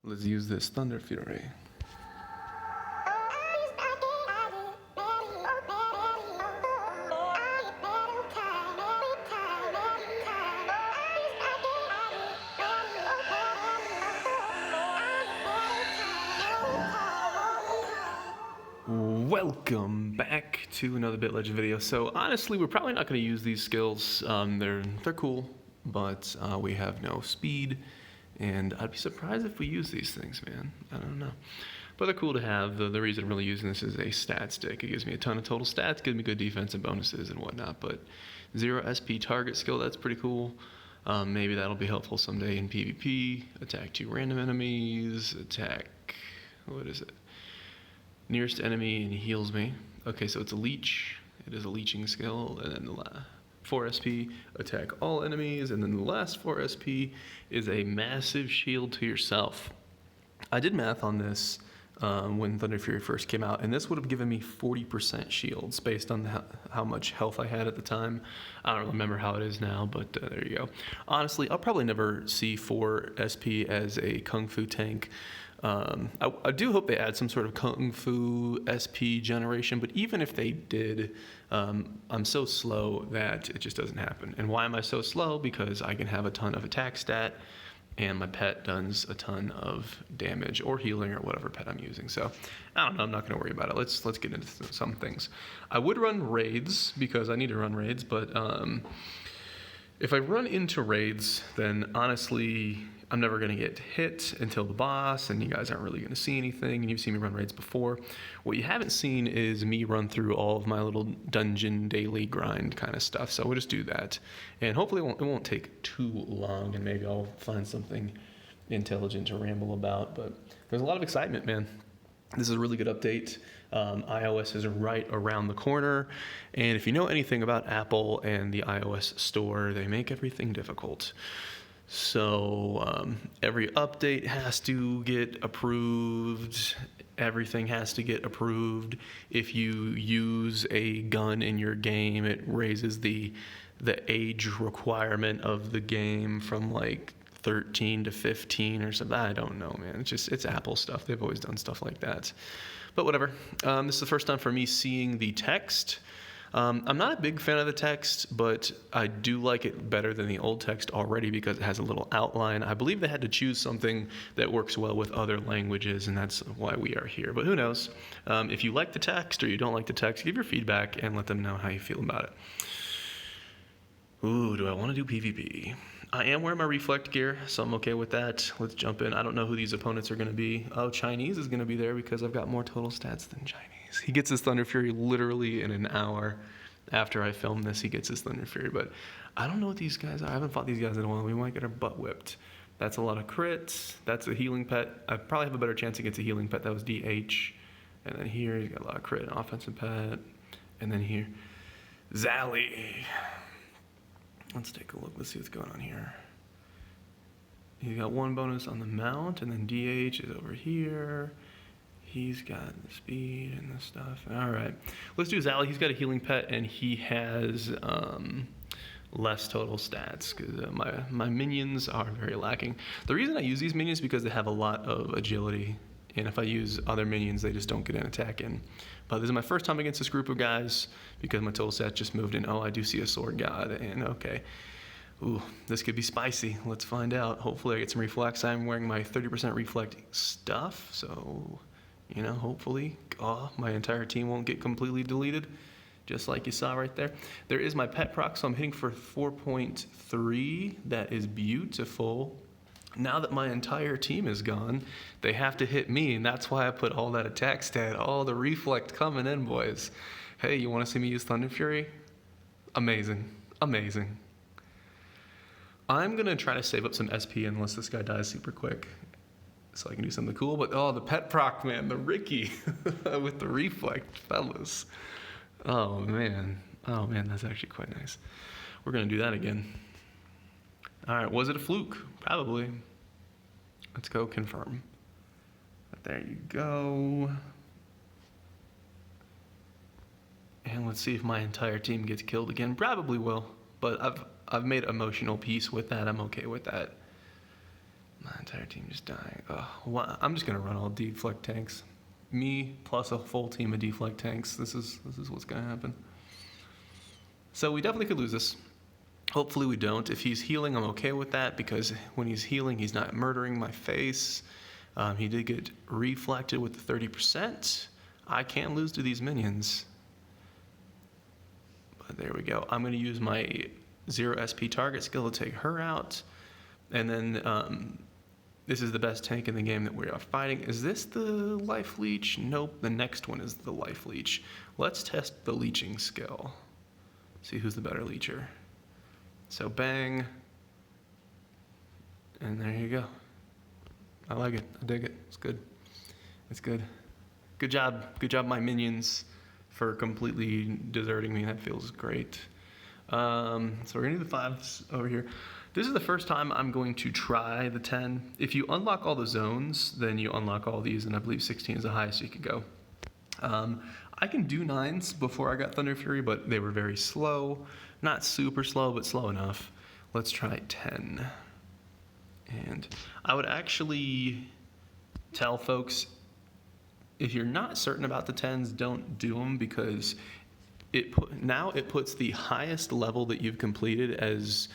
Let's use this Thunder Fury. Welcome back to another Bit Legend video. So honestly, we're probably not going to use these skills. They're cool, but we have no speed, and I'd be surprised if we use these things, man. I don't know. But they're cool to have. The reason I'm really using this is a stat stick. It gives me a ton of total stats, gives me good defense and bonuses and whatnot. But 0 SP target skill, that's pretty cool. Maybe that'll be helpful someday in PvP. Attack 2 random enemies. Attack, what is it? Nearest enemy and heals me. Okay, so it's a leech. It is a leeching skill. And then the 4 SP, attack all enemies. And then the last 4 SP is a massive shield to yourself. I did math on this when Thunder Fury first came out, and this would have given me 40% shields based on how much health I had at the time. I don't remember how it is now, but there you go. Honestly, I'll probably never see 4 SP as a Kung Fu tank. I do hope they add some sort of Kung Fu SP generation, but even if they did, I'm so slow that it just doesn't happen. And why am I so slow? Because I can have a ton of attack stat, and my pet does a ton of damage or healing or whatever pet I'm using. So I don't know, I'm not going to worry about it. Let's get into some things. I would run raids because I need to run raids, but if I run into raids, then honestly, I'm never going to get hit until the boss, and you guys aren't really going to see anything, and you've seen me run raids before. What you haven't seen is me run through all of my little dungeon daily grind kind of stuff, so we'll just do that. And hopefully it won't take too long, and maybe I'll find something intelligent to ramble about, but there's a lot of excitement, man. This is a really good update. iOS is right around the corner, and if you know anything about Apple and the iOS store, they make everything difficult. So every update has to get approved. Everything has to get approved. If you use a gun in your game, it raises the age requirement of the game from like 13 to 15 or something. I don't know, man. It's Apple stuff. They've always done stuff like that. But whatever. This is the first time for me seeing the text. I'm not a big fan of the text, but I do like it better than the old text already because it has a little outline. I believe they had to choose something that works well with other languages, and that's why we are here. But who knows? If you like the text or you don't like the text, give your feedback and let them know how you feel about it. Ooh, do I want to do PvP? I am wearing my reflect gear, so I'm okay with that. Let's jump in. I don't know who these opponents are going to be. Oh, Chinese is going to be there because I've got more total stats than Chinese. He gets his Thunder Fury literally in an hour after I film this. He gets his Thunder Fury, but I don't know what these guys are. I haven't fought these guys in a while. We might get our butt whipped. That's a lot of crits. That's a healing pet. I probably have a better chance against a healing pet. That was DH. And then here, you got a lot of crit and offensive pet. And then here, Zally. Let's take a look. Let's see what's going on here. He's got 1 bonus on the mount, and then DH is over here. He's got the speed and the stuff. All right. Let's do Zally. He's got a healing pet, and he has less total stats because my minions are very lacking. The reason I use these minions is because they have a lot of agility, and if I use other minions, they just don't get an attack in. But this is my first time against this group of guys because my total stats just moved in. Oh, I do see a sword god, and okay. Ooh, this could be spicy. Let's find out. Hopefully I get some reflex. I'm wearing my 30% reflect stuff, so, you know, hopefully, my entire team won't get completely deleted, just like you saw right there. There is my pet proc, so I'm hitting for 4.3. That is beautiful. Now that my entire team is gone, they have to hit me, and that's why I put all that attack stat, all the reflect coming in, boys. Hey, you want to see me use Thunder Fury? Amazing. Amazing. I'm going to try to save up some SP unless this guy dies super quick so I can do something cool. But, the pet proc, man, the Ricky with the reflect, fellas. Oh, man. Oh, man, that's actually quite nice. We're going to do that again. All right, was it a fluke? Probably. Let's go confirm. But there you go. And let's see if my entire team gets killed again. Probably will, but I've made emotional peace with that. I'm okay with that. My entire team just dying. Well, I'm just gonna run all deflect tanks. Me plus a full team of deflect tanks. This is what's gonna happen. So we definitely could lose this. Hopefully we don't. If he's healing, I'm okay with that because when he's healing, he's not murdering my face. He did get reflected with the 30%. I can't lose to these minions. But there we go. I'm going to use my 0 SP target skill to take her out. And then this is the best tank in the game that we are fighting. Is this the life leech? Nope, the next one is the life leech. Let's test the leeching skill. See who's the better leecher. So bang. And there you go. I like it. I dig it. It's good. It's good. Good job. Good job, my minions, for completely deserting me. That feels great. So we're going to do the 5s over here. This is the first time I'm going to try the 10. If you unlock all the zones, then you unlock all these, and I believe 16 is the highest you could go. I can do 9s before I got Thunder Fury, but they were very slow. Not super slow, but slow enough. Let's try 10. And I would actually tell folks, if you're not certain about the 10s, don't do them because now it puts the highest level that you've completed as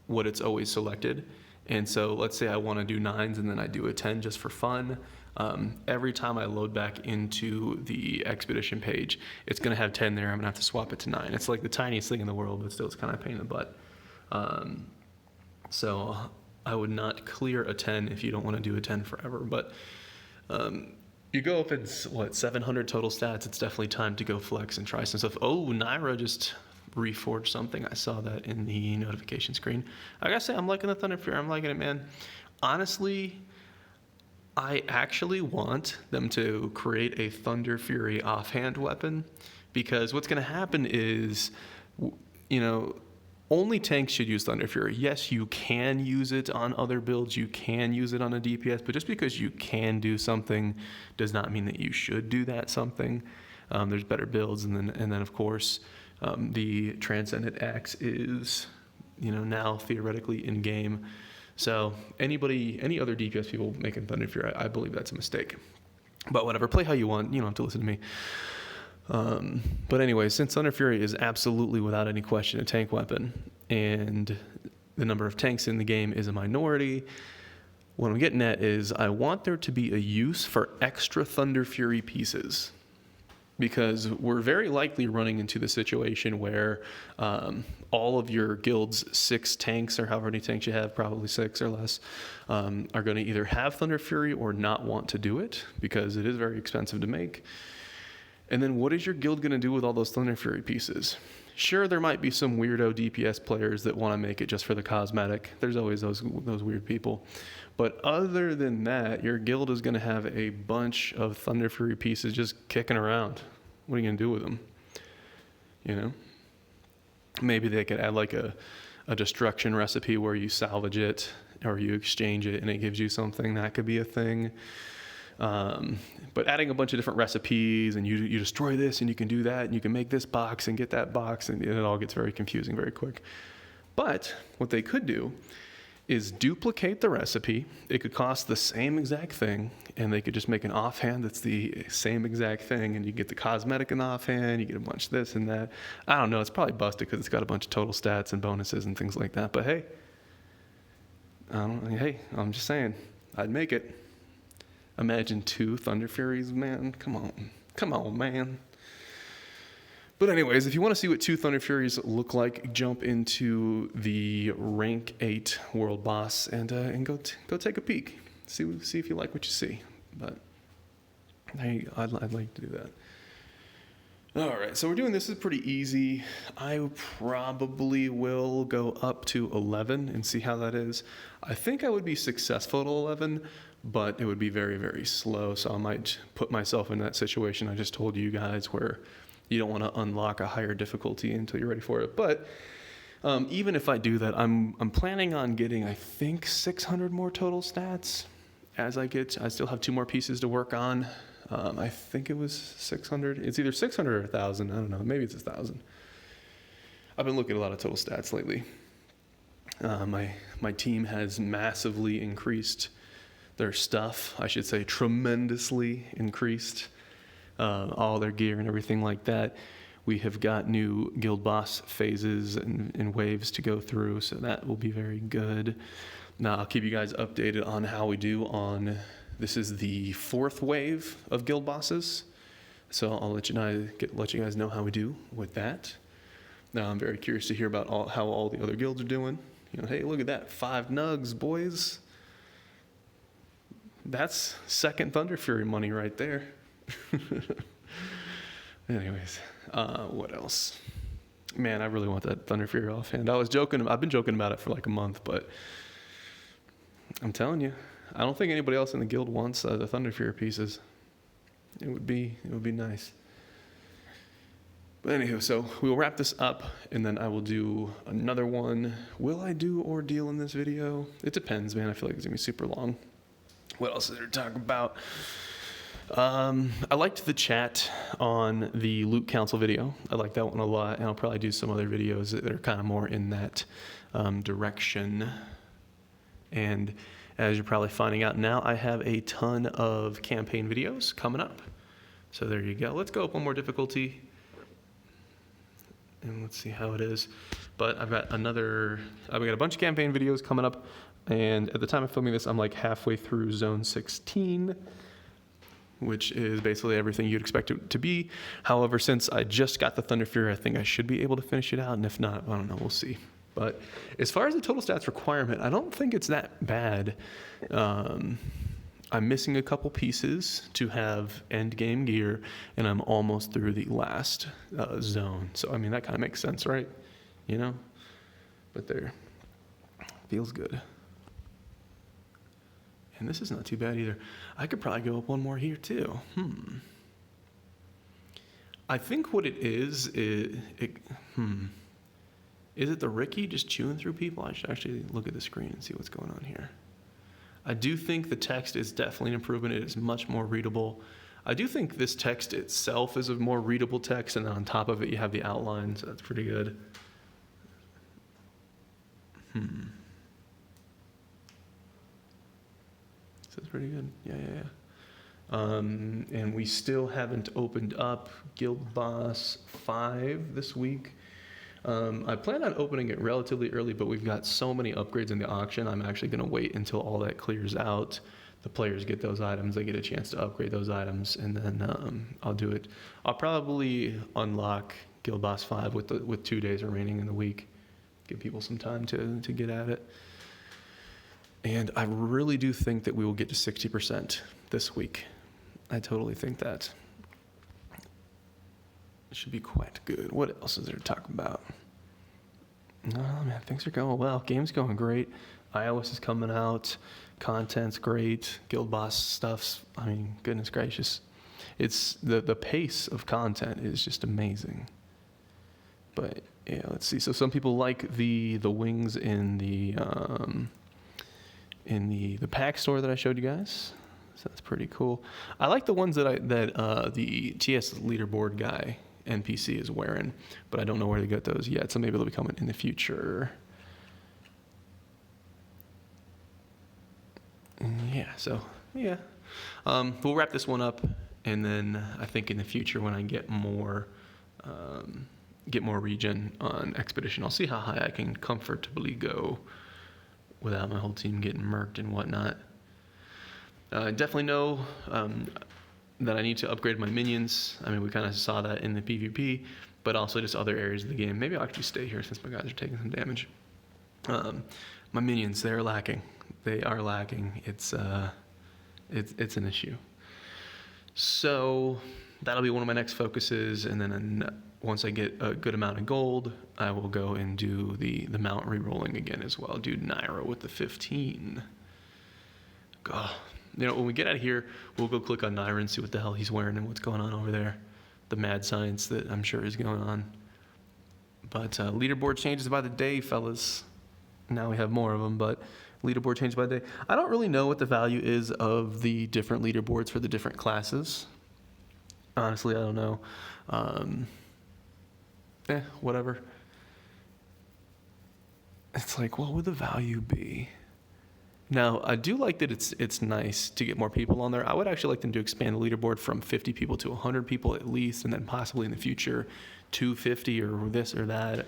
what it's always selected. And so let's say I want to do 9s and then I do a 10 just for fun. Every time I load back into the expedition page, it's going to have 10 there. I'm going to have to swap it to 9. It's like the tiniest thing in the world, but still it's kind of a pain in the butt. So I would not clear a 10 if you don't want to do a 10 forever. But you go if it's, 700 total stats, it's definitely time to go flex and try some stuff. Oh, Naira just reforged something. I saw that in the notification screen. I gotta say, I'm liking the Thunder Fury. I'm liking it, man. Honestly, I actually want them to create a Thunder Fury offhand weapon because what's going to happen is, only tanks should use Thunder Fury. Yes, you can use it on other builds. You can use it on a DPS, but just because you can do something does not mean that you should do that something. There's better builds, and then of course, the Transcendent Axe is, now theoretically in game. So any other DPS people making Thunder Fury, I believe that's a mistake. But whatever, play how you want. You don't have to listen to me. But anyway, since Thunder Fury is absolutely without any question a tank weapon, and the number of tanks in the game is a minority, what I'm getting at is I want there to be a use for extra Thunder Fury pieces. Because we're very likely running into the situation where all of your guild's 6 tanks, or however many tanks you have, probably 6 or less, are going to either have Thunder Fury or not want to do it because it is very expensive to make. And then what is your guild going to do with all those Thunder Fury pieces? Sure, there might be some weirdo DPS players that want to make it just for the cosmetic. There's always those weird people. But other than that, your guild is going to have a bunch of Thunder Fury pieces just kicking around. What are you going to do with them? Maybe they could add like a destruction recipe where you salvage it or you exchange it and it gives you something. That could be a thing. But adding a bunch of different recipes and you destroy this and you can do that and you can make this box and get that box and it all gets very confusing very quick. But what they could do is duplicate the recipe. It could cost the same exact thing, and they could just make an offhand that's the same exact thing, and you get the cosmetic in the offhand, you get a bunch of this and that. I don't know, it's probably busted because it's got a bunch of total stats and bonuses and things like that, but hey, I'm just saying, I'd make it. Imagine 2 Thunder Furies, man, come on, man. But anyways, if you want to see what 2 Thunder Furies look like, jump into the rank 8 world boss and go take a peek. See if you like what you see. But hey, I'd like to do that. All right, so we're doing this is pretty easy. I probably will go up to 11 and see how that is. I think I would be successful at 11, but it would be very, very slow. So I might put myself in that situation I just told you guys where you don't want to unlock a higher difficulty until you're ready for it. But even if I do that, I'm planning on getting, I think, 600 more total stats as I still have 2 more pieces to work on. I think it was 600. It's either 600 or 1,000. I don't know. Maybe it's 1,000. I've been looking at a lot of total stats lately. My team has massively increased their stuff. I should say tremendously increased all their gear and everything like that. We have got new guild boss phases and waves to go through, so that will be very good. Now I'll keep you guys updated on how we do on, this is the 4th wave of guild bosses. So I'll let you guys know how we do with that. Now I'm very curious to hear about how all the other guilds are doing. Hey, look at that, 5 nugs, boys. That's second Thunder Fury money right there. Anyways, what else? Man, I really want that Thunder Fury offhand. I've been joking about it for like a month, but I'm telling you, I don't think anybody else in the guild wants the Thunder Fury pieces. It would be nice. But anywho, so we will wrap this up, and then I will do another one. Will I do Ordeal in this video? It depends, man. I feel like it's gonna be super long. What else is there to talk about? I liked the chat on the Loot Council video. I like that one a lot, and I'll probably do some other videos that are kind of more in that direction. And as you're probably finding out now, I have a ton of campaign videos coming up. So there you go. Let's go up one more difficulty. And let's see how it is. But I've got a bunch of campaign videos coming up. And at the time of filming this, I'm like halfway through Zone 16, which is basically everything you'd expect it to be. However, since I just got the Thunder Fury, I think I should be able to finish it out. And if not, I don't know, we'll see. But as far as the total stats requirement, I don't think it's that bad. I'm missing a couple pieces to have end game gear, and I'm almost through the last zone. So, I mean, that kind of makes sense, right? But there, feels good. And this is not too bad either. I could probably go up one more here too. I think what it is, is it the Ricky just chewing through people? I should actually look at the screen and see what's going on here. I do think the text is definitely an improvement. It is much more readable. I do think this text itself is a more readable text, and then on top of it you have the outline, so that's pretty good. So that's pretty good. Yeah. And we still haven't opened up Guild Boss 5 this week. I plan on opening it relatively early, but we've got so many upgrades in the auction. I'm actually going to wait until all that clears out. The players get those items, they get a chance to upgrade those items, and then I'll do it. I'll probably unlock Guild Boss 5 with 2 days remaining in the week. Give people some time to get at it. And I really do think that we will get to 60% this week. I totally think that. It should be quite good. What else is there to talk about? Oh man, things are going well. Game's going great. iOS is coming out. Content's great. Guild Boss stuff's, I mean, goodness gracious. It's the pace of content is just amazing. But yeah, let's see. So some people like the wings in the pack store that I showed you guys. So that's pretty cool. I like the ones that the TS leaderboard guy NPC is wearing, but I don't know where to get those yet. So maybe they'll be coming in the future. Yeah. So yeah, we'll wrap this one up, and then I think in the future when I get more regen on Expedition, I'll see how high I can comfortably go without my whole team getting murked and whatnot. I definitely know that I need to upgrade my minions. I mean, we kind of saw that in the PvP, but also just other areas of the game. Maybe I'll actually stay here since my guys are taking some damage. My minions, they're lacking. They are lacking. It's an issue. So that'll be one of my next focuses, and then once I get a good amount of gold, I will go and do the mount re-rolling again as well. Do Naira with the 15. God. When we get out of here, we'll go click on Naira and see what the hell he's wearing and what's going on over there. The mad science that I'm sure is going on. But leaderboard changes by the day, fellas. Now we have more of them, but leaderboard changes by the day. I don't really know what the value is of the different leaderboards for the different classes. Honestly, I don't know. Whatever. it's like, what would the value be? Now, I do like that it's nice to get more people on there. I would actually like them to expand the leaderboard from 50 people to 100 people at least, and then possibly in the future 250 or this or that,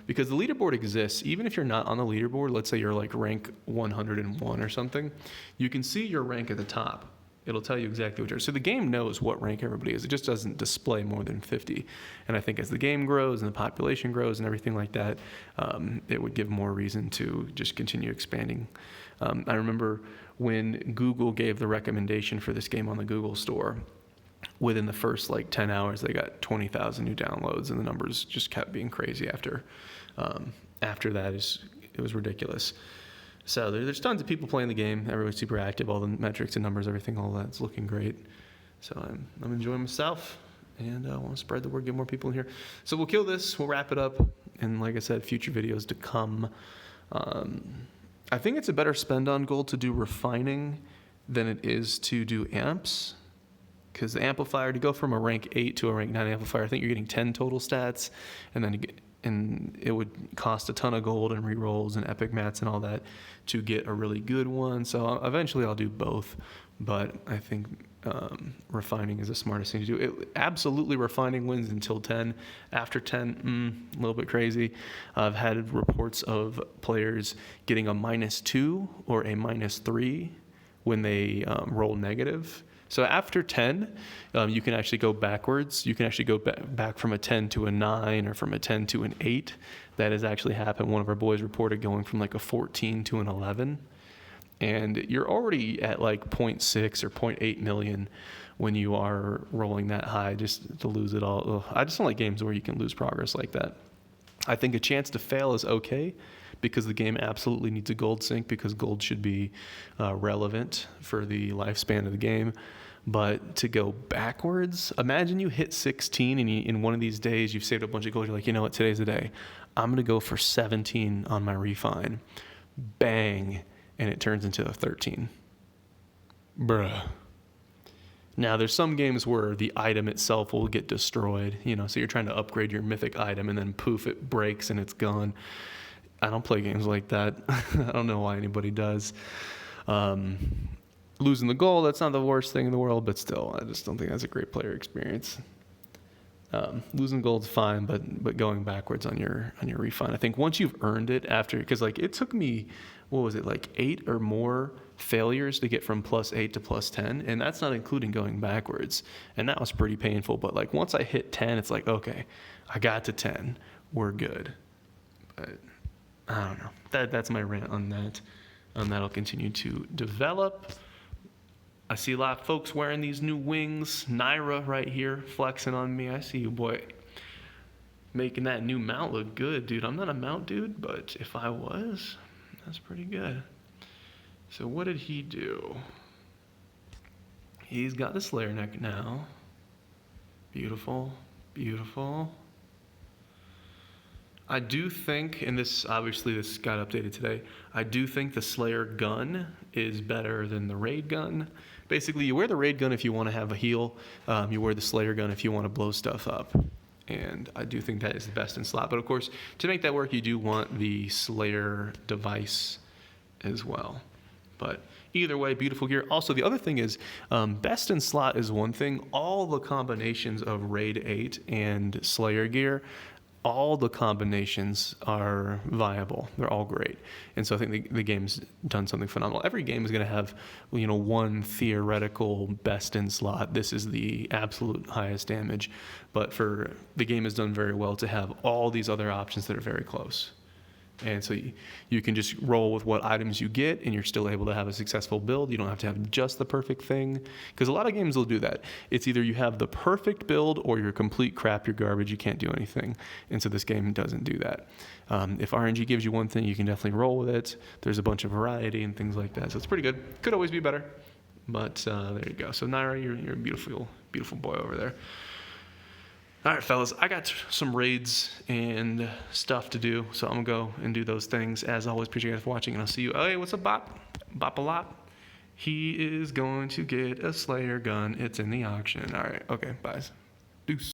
because the leaderboard exists. Even if you're not on the leaderboard, let's say you're like rank 101 or something, you can see your rank at the top. It'll tell you exactly what you're. So the game knows what rank everybody is. It just doesn't display more than 50. And I think as the game grows and the population grows and everything like that, it would give more reason to just continue expanding. I remember when Google gave the recommendation for this game on the Google Store, within the first 10 hours, they got 20,000 new downloads, and the numbers just kept being crazy after. After that, it was ridiculous. So there's tons of people playing the game. Everybody's super active. All the metrics and numbers, everything, all that's looking great. So I'm enjoying myself, and I want to spread the word, get more people in here. So we'll kill this. We'll wrap it up, and like I said, future videos to come. I think it's a better spend on gold to do refining than it is to do amps, because the amplifier, to go from a rank 8 to a rank 9 amplifier, I think you're getting 10 total stats, and it would cost a ton of gold and rerolls and epic mats and all that to get a really good one. So eventually I'll do both, but I think refining is the smartest thing to do. Absolutely, refining wins until 10. After 10, a little bit crazy. I've had reports of players getting a -2 or a -3 when they roll negative. So after 10, you can actually go backwards. You can actually go back from a 10 to a 9 or from a 10 to an 8. That has actually happened. One of our boys reported going from a 14 to an 11. And you're already at 0.6 or 0.8 million when you are rolling that high, just to lose it all. Ugh. I just don't like games where you can lose progress like that. I think a chance to fail is okay, because the game absolutely needs a gold sync, because gold should be relevant for the lifespan of the game. But to go backwards, imagine you hit 16 and in one of these days you've saved a bunch of gold. You're like, you know what, today's the day. I'm going to go for 17 on my refine. Bang. And it turns into a 13. Bruh. Now, there's some games where the item itself will get destroyed, so you're trying to upgrade your mythic item and then poof, it breaks and it's gone. I don't play games like that. I don't know why anybody does. Losing the goal, that's not the worst thing in the world, but still, I just don't think that's a great player experience. Losing gold's fine, but going backwards on your refund, I think once you've earned it after, because it took me, 8 or more failures to get from +8 to +10, and that's not including going backwards, and that was pretty painful. But once I hit 10, it's okay, I got to 10, we're good. But I don't know. That's my rant on that. That'll continue to develop. I see a lot of folks wearing these new wings. Naira right here flexing on me. I see you, boy, making that new mount look good, dude. I'm not a mount dude, but if I was, that's pretty good. So what did he do? He's got the Slayer neck now. Beautiful, beautiful. I do think, and this got updated today, I do think the Slayer gun is better than the raid gun. Basically, you wear the raid gun if you want to have a heal. You wear the Slayer gun if you want to blow stuff up. And I do think that is the best in slot. But of course, to make that work, you do want the Slayer device as well. But either way, beautiful gear. Also, the other thing is, best in slot is one thing. All the combinations of Raid 8 and Slayer gear, all the combinations are viable. They're all great. And so I think the game's done something phenomenal. Every game is going to have, one theoretical best in slot. This is the absolute highest damage. But the game has done very well to have all these other options that are very close. And so you can just roll with what items you get, and you're still able to have a successful build. You don't have to have just the perfect thing, because a lot of games will do that. It's either you have the perfect build or you're complete crap, you're garbage, you can't do anything. And so this game doesn't do that. If RNG gives you one thing, you can definitely roll with it. There's a bunch of variety and things like that. So it's pretty good. Could always be better, but there you go. So Naira, you're a beautiful, beautiful boy over there. All right, fellas, I got some raids and stuff to do, so I'm going to go and do those things. As always, appreciate you guys for watching, and I'll see you. Oh, hey, what's up, Bop? Bop a lot. He is going to get a Slayer gun. It's in the auction. All right, okay, bye. Deuce.